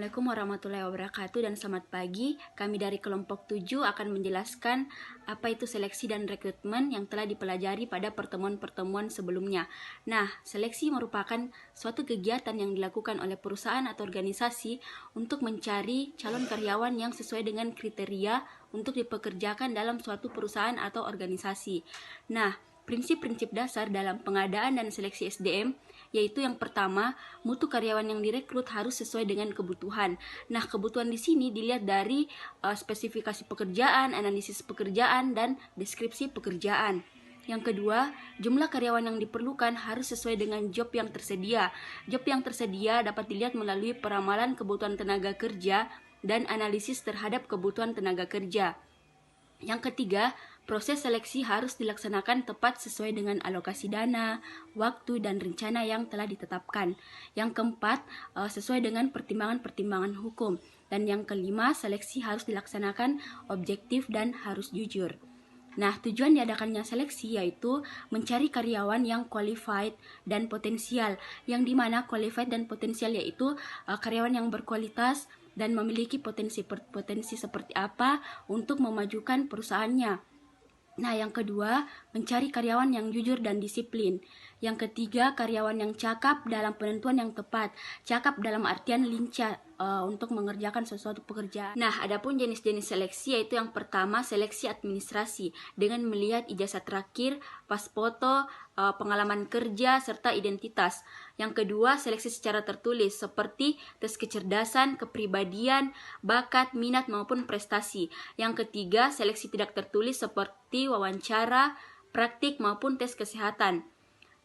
Assalamualaikum warahmatullahi wabarakatuh dan selamat pagi. Kami dari kelompok 7 akan menjelaskan apa itu seleksi dan rekrutmen yang telah dipelajari pada pertemuan-pertemuan sebelumnya. Nah, seleksi merupakan suatu kegiatan yang dilakukan oleh perusahaan atau organisasi untuk mencari calon karyawan yang sesuai dengan kriteria untuk dipekerjakan dalam suatu perusahaan atau organisasi. Nah, prinsip-prinsip dasar dalam pengadaan dan seleksi SDM yaitu yang pertama, mutu karyawan yang direkrut harus sesuai dengan kebutuhan. Nah, kebutuhan di sini dilihat dari spesifikasi pekerjaan, analisis pekerjaan, dan deskripsi pekerjaan. Yang kedua, jumlah karyawan yang diperlukan harus sesuai dengan job yang tersedia. Job yang tersedia dapat dilihat melalui peramalan kebutuhan tenaga kerja dan analisis terhadap kebutuhan tenaga kerja. Yang ketiga, proses seleksi harus dilaksanakan tepat sesuai dengan alokasi dana, waktu, dan rencana yang telah ditetapkan. Yang keempat, sesuai dengan pertimbangan-pertimbangan hukum. Dan yang kelima, seleksi harus dilaksanakan objektif dan harus jujur. Nah, tujuan diadakannya seleksi yaitu mencari karyawan yang qualified dan potensial, yang dimana qualified dan potensial yaitu karyawan yang berkualitas dan memiliki potensi seperti apa untuk memajukan perusahaannya. Nah, yang kedua, mencari karyawan yang jujur dan disiplin. Yang ketiga, karyawan yang cakap dalam penentuan yang tepat. Cakap dalam artian lincah untuk mengerjakan sesuatu pekerjaan. Nah, adapun jenis-jenis seleksi yaitu yang pertama, seleksi administrasi dengan melihat ijazah terakhir, pas foto, pengalaman kerja, serta identitas. Yang kedua, seleksi secara tertulis seperti tes kecerdasan, kepribadian, bakat, minat, maupun prestasi. Yang ketiga, seleksi tidak tertulis seperti wawancara, praktik, maupun tes kesehatan.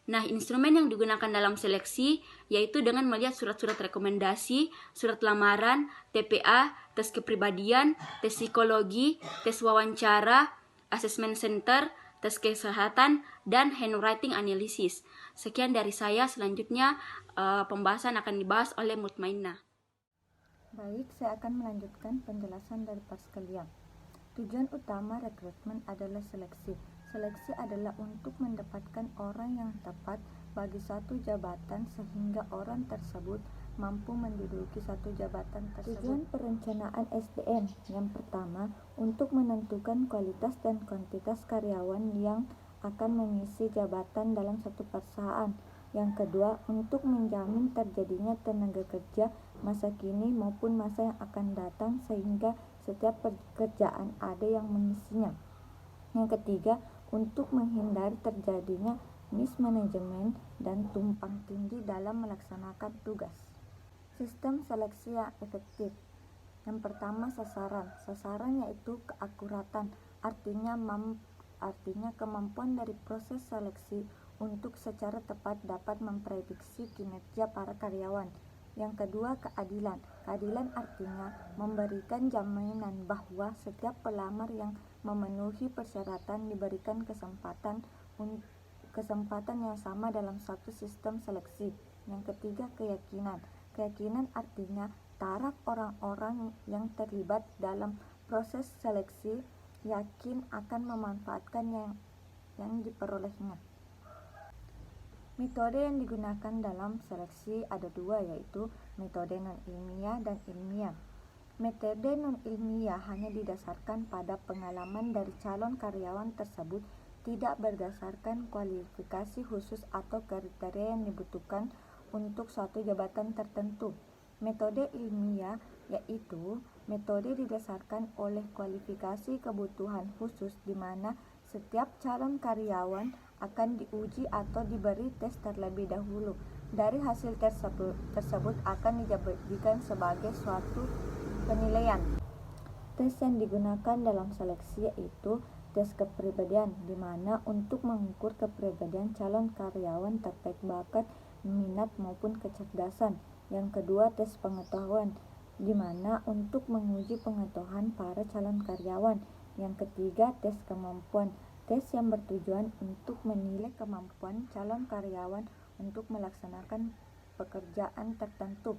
Nah, instrumen yang digunakan dalam seleksi yaitu dengan melihat surat-surat rekomendasi, surat lamaran, TPA, tes kepribadian, tes psikologi, tes wawancara, assessment center, tes kesehatan, dan handwriting analysis. Sekian dari saya, selanjutnya pembahasan akan dibahas oleh Mutmainnah. Baik, saya akan melanjutkan penjelasan dari sekalian. Tujuan utama rekrutmen adalah seleksi. Seleksi adalah untuk mendapatkan orang yang tepat bagi satu jabatan sehingga orang tersebut mampu menduduki satu jabatan tersebut. Tujuan perencanaan SDM yang pertama untuk menentukan kualitas dan kuantitas karyawan yang akan mengisi jabatan dalam satu perusahaan. Yang kedua, untuk menjamin terjadinya tenaga kerja masa kini maupun masa yang akan datang sehingga setiap pekerjaan ada yang mengisinya. Yang ketiga, untuk menghindari terjadinya mismanagement dan tumpang tindih dalam melaksanakan tugas. Sistem seleksi yang efektif. Yang pertama, sasaran. Sasaran yaitu keakuratan, artinya kemampuan dari proses seleksi untuk secara tepat dapat memprediksi kinerja para karyawan. Yang kedua, keadilan. Keadilan artinya memberikan jaminan bahwa setiap pelamar yang memenuhi persyaratan diberikan kesempatan yang sama dalam satu sistem seleksi. Yang ketiga, keyakinan. Keyakinan artinya taraf orang-orang yang terlibat dalam proses seleksi yakin akan memanfaatkan yang diperolehnya. Metode yang digunakan dalam seleksi ada dua, yaitu metode non-ilmiah dan ilmiah. Metode non-ilmiah hanya didasarkan pada pengalaman dari calon karyawan tersebut, tidak berdasarkan kualifikasi khusus atau kriteria yang dibutuhkan untuk suatu jabatan tertentu. Metode ilmiah yaitu metode didasarkan oleh kualifikasi kebutuhan khusus di mana setiap calon karyawan akan diuji atau diberi tes terlebih dahulu. Dari hasil tersebut akan dijadikan sebagai suatu penilaian. Tes yang digunakan dalam seleksi yaitu tes kepribadian, di mana untuk mengukur kepribadian calon karyawan terkait bakat, minat maupun kecerdasan. Yang kedua, tes pengetahuan, di mana untuk menguji pengetahuan para calon karyawan. Yang ketiga, tes kemampuan. Tes yang bertujuan untuk menilai kemampuan calon karyawan untuk melaksanakan pekerjaan tertentu.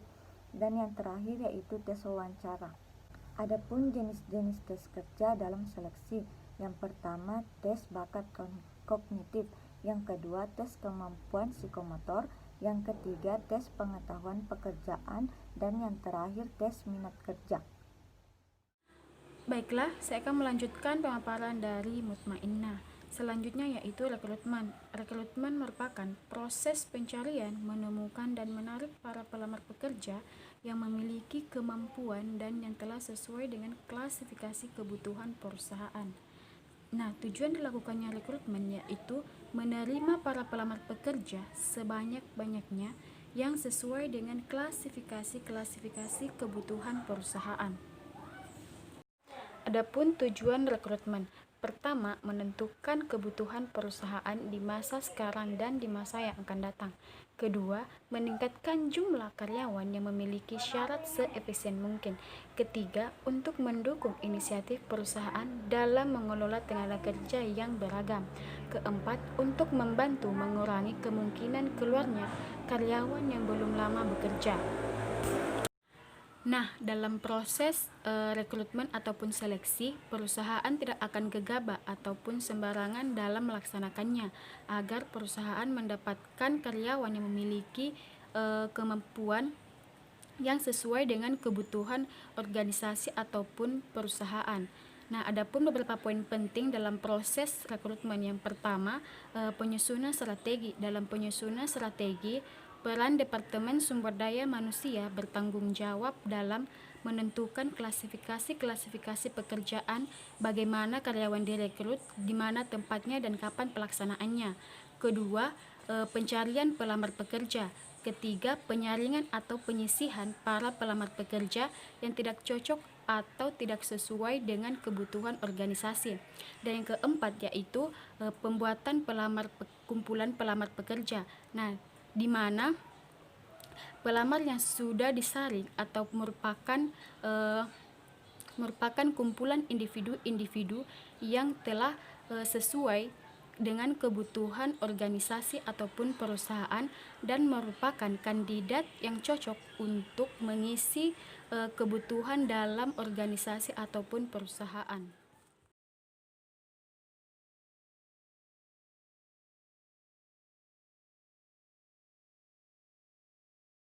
Dan yang terakhir yaitu tes wawancara. Adapun jenis-jenis tes kerja dalam seleksi, yang pertama tes bakat kognitif, yang kedua tes kemampuan psikomotor, yang ketiga tes pengetahuan pekerjaan, dan yang terakhir tes minat kerja. Baiklah, saya akan melanjutkan pemaparan dari Mutmainnah. Selanjutnya yaitu rekrutmen. Rekrutmen merupakan proses pencarian, menemukan dan menarik para pelamar pekerja yang memiliki kemampuan dan yang telah sesuai dengan klasifikasi kebutuhan perusahaan. Nah, tujuan dilakukannya rekrutmen yaitu menerima para pelamar pekerja sebanyak-banyaknya yang sesuai dengan klasifikasi kebutuhan perusahaan. Adapun tujuan rekrutmen, pertama, menentukan kebutuhan perusahaan di masa sekarang dan di masa yang akan datang. Kedua, meningkatkan jumlah karyawan yang memiliki syarat seefisien mungkin. Ketiga, untuk mendukung inisiatif perusahaan dalam mengelola tenaga kerja yang beragam. Keempat, untuk membantu mengurangi kemungkinan keluarnya karyawan yang belum lama bekerja. Nah, dalam proses rekrutmen ataupun seleksi, perusahaan tidak akan gegabah ataupun sembarangan dalam melaksanakannya agar perusahaan mendapatkan karyawan yang memiliki kemampuan yang sesuai dengan kebutuhan organisasi ataupun perusahaan. Nah, adapun beberapa poin penting dalam proses rekrutmen. Yang pertama, penyusunan strategi. Dalam penyusunan strategi, peran Departemen Sumber Daya Manusia bertanggung jawab dalam menentukan klasifikasi pekerjaan, bagaimana karyawan direkrut, di mana tempatnya dan kapan pelaksanaannya. Kedua, pencarian pelamar pekerja. Ketiga, penyaringan atau penyisihan para pelamar pekerja yang tidak cocok atau tidak sesuai dengan kebutuhan organisasi. Dan yang keempat yaitu pembuatan kumpulan pelamar pekerja. Nah, di mana pelamar yang sudah disaring atau merupakan kumpulan individu-individu yang telah sesuai dengan kebutuhan organisasi ataupun perusahaan dan merupakan kandidat yang cocok untuk mengisi kebutuhan dalam organisasi ataupun perusahaan.